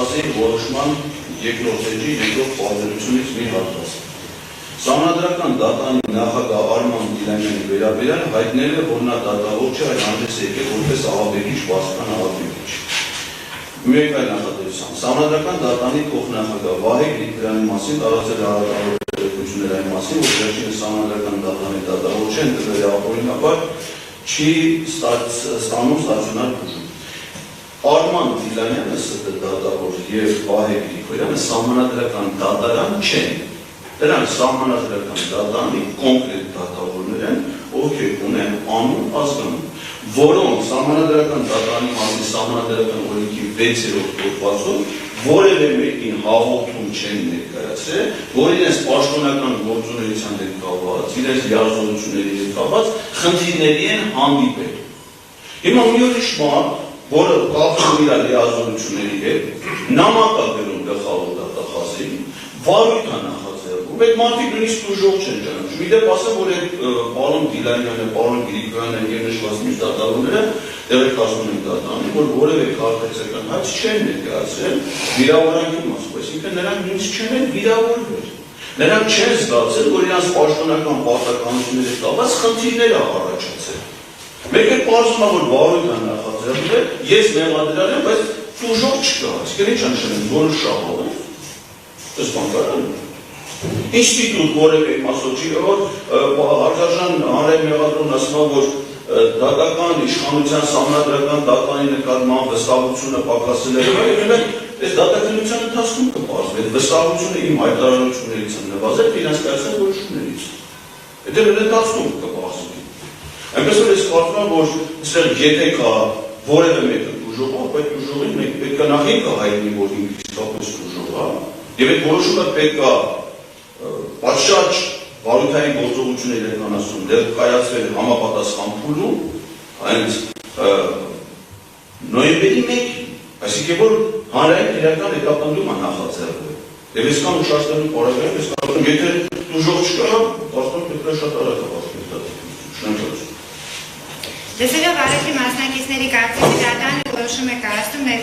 Ղազեի որոշման երկրորդ էջի երկրորդ պարզությունից մի հատված։ Սահմանադրական դատանի նախագահ Արման Գիլանյանի վերաբերյալ հայտնել է, որ նա դատավոր չէ, այլ հանդես է եկել որպես ահաբեկիչ, պարսկական ահաբեկիչ։ Մեկ այլ նախադասության։ Սահմանադրական դատանի փոխնախագահ Վահե Գրիգորյանի մասին տարածել է հայտարարություններ այն մասին, որ վերջինս սահմանադրական դատանի դատավոր չէ, օրինաբար չի ստանում ստացիոնար բուժում։ Արման Գիլանյանը ՍՏ դատավոր եւ Վահե Գրիգորյանը սահմանադրական դատարան չեն։ Դրանք սահմանադրական դատանի կոնկրետ դատավորներ են, ովքեր ունեն անուն ազգանուն, որոնք սահմանադրական դատանի մասին սահմանադրական օրենքի 6-րդ հոդվածում որևէ մեկին հաղորդում չեն ներկայացրել, որ իրենց պաշտոնական գործունեության հետ կապված, իրենց լիազորությունների հետ կապված խնդիրների են հանդիպել։ Հիմա մի ուրիշ բան, որը կապվում իր լիազորությունների հետ, նամակ է գրում գլխավոր դատախազին, վարույթ է նախաձեռնում, այդ մարդիկ նույնիսկ ուժով չեն ճանաչում։ Իդեպ ասեմ, որ այդ պարոն Գիլանյանը, պարոն Գրիգորյանը եւ նշված մյուս դատավորները տեղեկացնում են դատանին, որ որևէ քաղաքացիական հայց չեն ներկայացրել վիրավորանքի մասով, այսինքն նրանք նույնիսկ չեն վիրավորվել։ Նրանք չեն զգացել, որ իրենց պաշտոնական պարտականությունների կապված խնդիրներ է առաջացել։ Մեկ էլ պարզվում է, որ վարույթ է նախաձեռնել, ես մեղադրյալ եմ, բայց ուժով չկա, այսինքն ինչ անշանում, որը շահով է։ Այս բանկարան ինստիտուտ որևէ մասով չի, որ հարգարժան հանրային մեղադրումն ասում է, որ դատական իշխանության սահմանադրական դատանի նկատմամբ վստահությունը պակասել է, եւ այս դատականության ընթացքում կպարզվի, այդ վստահությունը իմ հայտարարություններից է նվազել իրենց կայացած որոշումներից։ Այդ ընթացքում կպարզվի։ Այնպես որ ես կարծում եմ, որ այստեղ եթե կա որևէ մեկը ուժով, այդ ուժովին մենք պետք է նախ ինքը հայտնի, որ ինքը իսկապես ուժով է, եւ այդ որոշումը պետք է պատշաճ վարույթային գործողություններ իրականացում, դեռ կայացվել համապատասխան փուլում, հենց նոյեմբերի 1-ին, այսինքն որ հանրային իրական հետապնդում է նախաձեռնել։ Եվ այսքան ուշացնելու պարագայում, ես կարծում եմ, եթե ուժով չկա, կարծում եմ պետք է շատ արագ ապահովել։ Շնորհակալություն։ Դեսելով արեցի մասնակիցների կարծիքը դատանը որոշում է կայացնում ներկայացնում